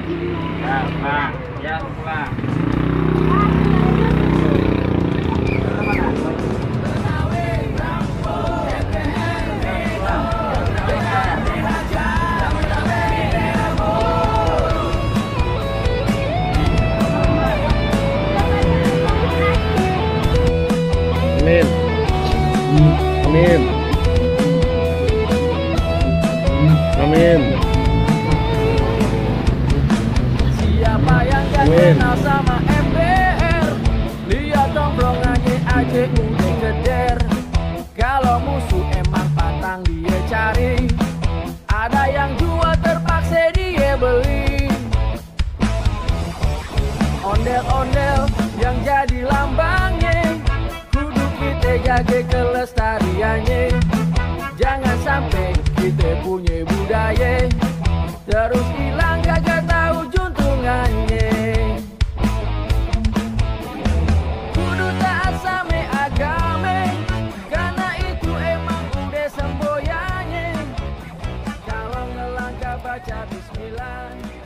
Ya, Pak. Ya, Pak. Amin. Amin. Amin. Siapa yang gak Amin. kenal sama MBR? Lihat tongkrongannya aja udah geder. Kalau musuh emang patang dia cari, ada yang jual terpaksa dia beli. Ondel-ondel yang jadi lambangnya, kudu kita jaga kelestariannya. Jangan sampai kita punya budaya terus hilang kagak tahu juntungannya. Kudu taat sama agama, karena itu emang udah semboyannya. Kalau ngelangkah baca bismillah.